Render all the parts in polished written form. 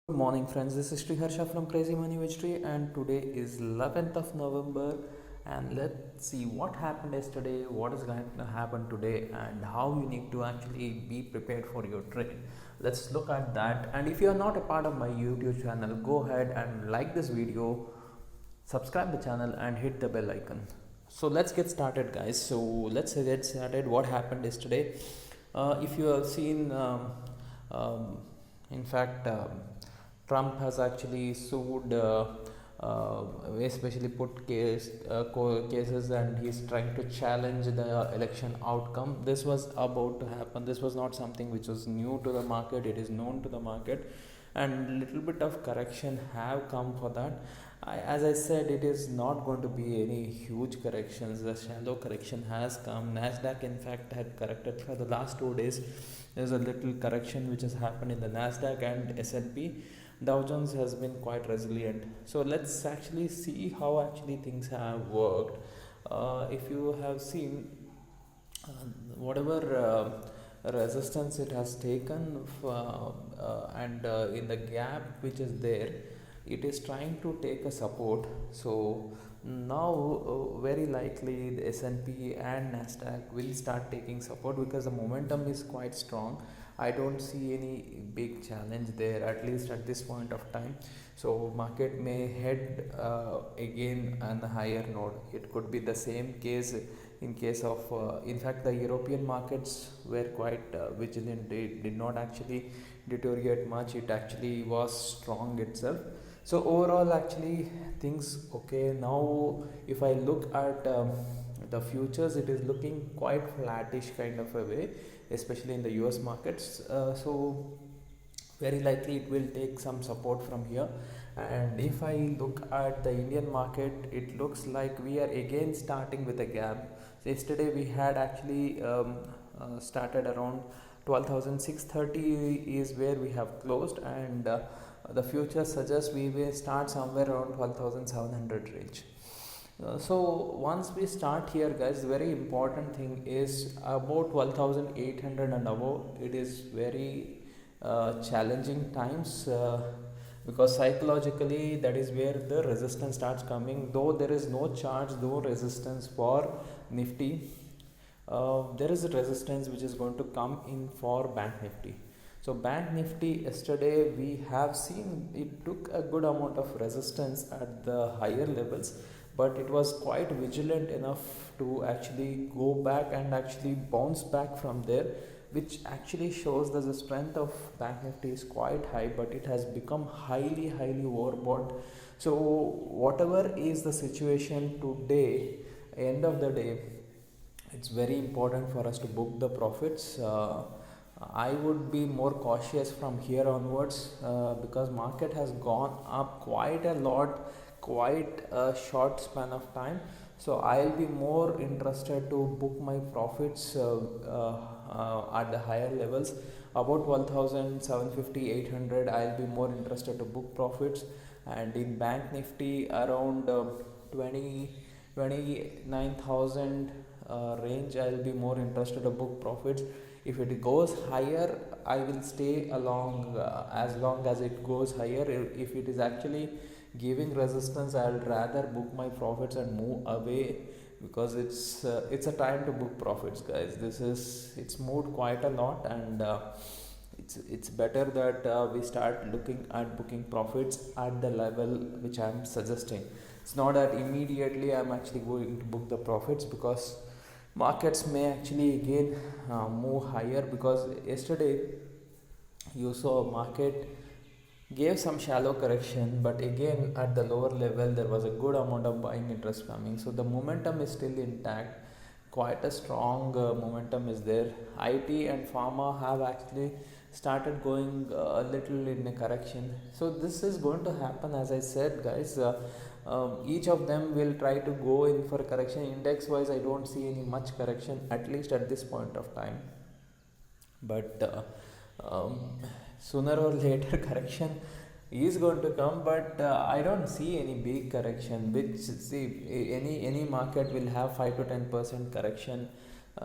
Good morning, friends. This is Sri Harsha from Crazy Money Victory, and today is 11th of November. And let's see what happened yesterday, what is going to happen today, and how you need to actually be prepared for your trade. Let's look at that. And if you are not a part of my YouTube channel, go ahead and like this video, subscribe the channel, and hit the bell icon. So let's get started, guys. So let's get started. What happened yesterday? If you have seen, um, in fact. Trump has actually sued, especially put cases, and he's trying to challenge the election outcome. This was about to happen. This was not something which was new to the market. It is known to the market, and little bit of correction have come for that. As I said, it is not going to be any huge corrections. The shallow correction has come. Nasdaq, in fact, had corrected for the last 2 days. There's a little correction which has happened in the Nasdaq and S&P. Dow Jones has been quite resilient. So let's actually see how actually things have worked. If you have seen, whatever resistance it has taken, and in the gap which is there, it is trying to take a support. So now, very likely the S&P and Nasdaq will start taking support because the momentum is quite strong. I don't see any big challenge there, at least at this point of time. So market may head again on the higher node. It could be the same case in case of, in fact, the European markets were quite vigilant. They did not actually deteriorate much. It actually was strong itself. So overall, actually things okay. Now if I look at the futures, it is looking quite flattish kind of a way, especially in the US markets. So very likely it will take some support from here. And if I look at the Indian market, it looks like we are again starting with a gap. So yesterday we had actually started around 12,630 is where we have closed, and the future suggests we will start somewhere around 12,700 range. So once we start here, guys, the very important thing is about 12,800 and above. It is very challenging times, because psychologically that is where the resistance starts coming. Though there is no charge, no resistance for Nifty, there is a resistance which is going to come in for Bank Nifty. So Bank Nifty yesterday we have seen it took a good amount of resistance at the higher levels, but it was quite vigilant enough to actually go back and actually bounce back from there, which actually shows that the strength of Bank Nifty is quite high, but it has become highly overbought. So whatever is the situation today, end of the day, it's very important for us to book the profits. I would be more cautious from here onwards, because market has gone up quite a lot, quite a short span of time. So I'll be more interested to book my profits at the higher levels, about 12,750, 800. I'll be more interested to book profits, and in Bank Nifty around 29,000 range, I'll be more interested to book profits. If it goes higher, I will stay along as long as it goes higher. If it is actually giving resistance, I'll rather book my profits and move away, because it's a time to book profits, guys. It's moved quite a lot, and it's better that we start looking at booking profits at the level which I'm suggesting. It's not that immediately I'm actually going to book the profits, because markets may actually again move higher, because yesterday you saw market gave some shallow correction, but again at the lower level there was a good amount of buying interest coming. So the momentum is still intact. Quite a strong momentum is there. IT and pharma have actually started going a little in a correction. So this is going to happen, as I said, guys. Each of them will try to go in for correction. Index wise, I don't see any much correction, at least at this point of time. But sooner or later correction is going to come, but I don't see any big correction. Which, see, any market will have 5 to 10% correction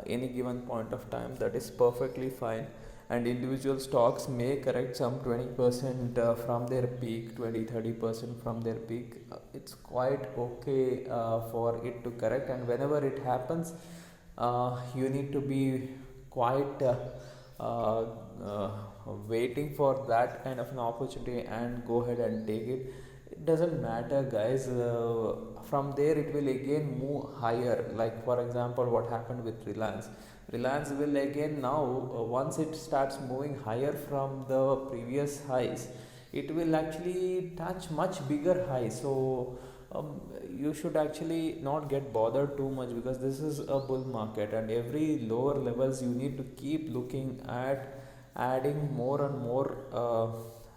any given point of time. That is perfectly fine. and individual stocks may correct some 20% from their peak, 20-30% from their peak. It's quite okay for it to correct, and whenever it happens, you need to be quite uh, uh, waiting for that kind of an opportunity and go ahead and take it. It doesn't matter, guys. From there it will again move higher, like for example what happened with Reliance will again now, once it starts moving higher from the previous highs, it will actually touch much bigger highs. So you should actually not get bothered too much, because this is a bull market, and every lower levels you need to keep looking at adding more and more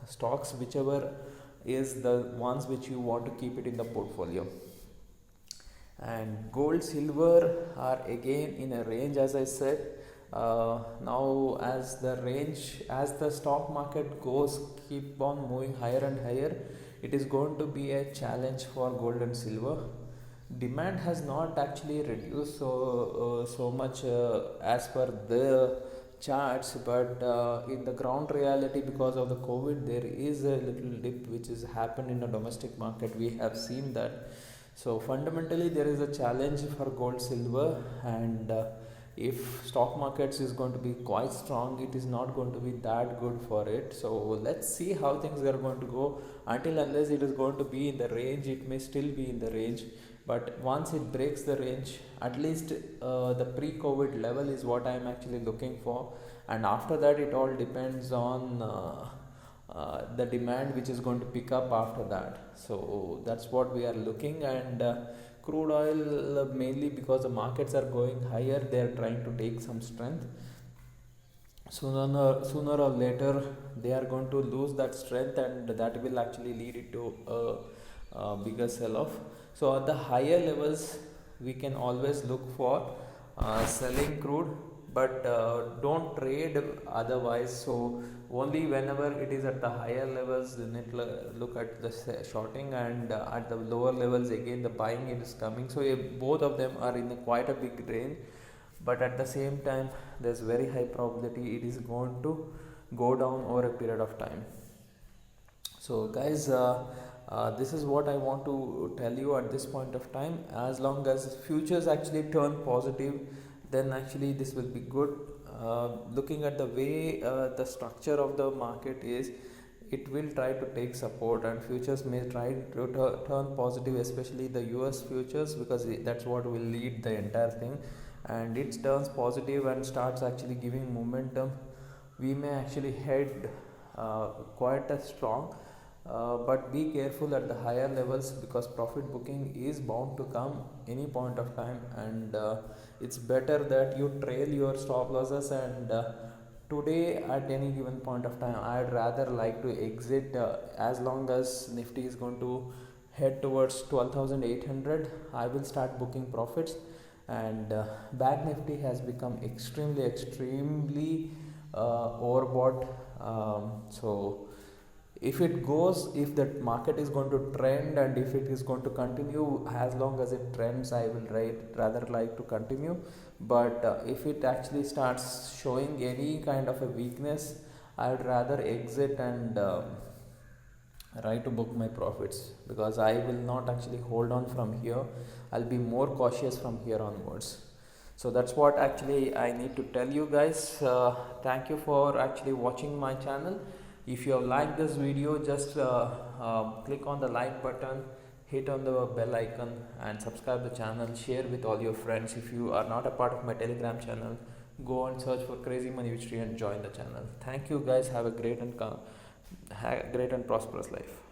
stocks, whichever is the ones which you want to keep it in the portfolio. And gold, silver are again in a range, as I said. Now as the range, as the stock market goes keep on moving higher and higher, it is going to be a challenge for gold and silver. Demand has not actually reduced so much as per the charts, but in the ground reality, because of the COVID, there is a little dip which has happened in the domestic market. We have seen that. So fundamentally there is a challenge for gold, silver, and if stock markets is going to be quite strong, it is not going to be that good for it. So let's see how things are going to go. Until unless it is going to be in the range, it may still be in the range, but once it breaks the range, at least the pre-COVID level is what I am actually looking for, and after that it all depends on the demand which is going to pick up after that. So that's what we are looking. And crude oil, mainly because the markets are going higher, they are trying to take some strength. Sooner or later they are going to lose that strength, and that will actually lead it to a bigger sell off. So at the higher levels we can always look for selling crude, but don't trade otherwise. So only whenever it is at the higher levels, then it look at the shorting, and at the lower levels again the buying is coming. So both of them are in quite a big range, but at the same time there's very high probability it is going to go down over a period of time. So guys, this is what I want to tell you at this point of time. As long as futures actually turn positive, then actually this will be good. Looking at the way the structure of the market is, it will try to take support, and futures may try to turn positive, especially the US futures, because that's what will lead the entire thing. And it turns positive and starts actually giving momentum, we may actually head quite a strong, but be careful at the higher levels, because profit booking is bound to come any point of time, and it's better that you trail your stop losses. And today at any given point of time, I'd rather like to exit as long as Nifty is going to head towards 12,800, I will start booking profits. And Bank Nifty has become extremely overbought. So if it goes, if the market is going to trend, and if it is going to continue, as long as it trends, I will rather like to continue. But if it actually starts showing any kind of a weakness, I would rather exit and try to book my profits, because I will not actually hold on from here. I'll be more cautious from here onwards. So that's what actually I need to tell you guys. Thank you for actually watching my channel. If you have liked this video, just click on the like button, hit on the bell icon, and subscribe the channel. Share with all your friends. If you are not a part of my Telegram channel, go and search for Crazy Money With Sri and join the channel. Thank you guys. Have a great and prosperous life.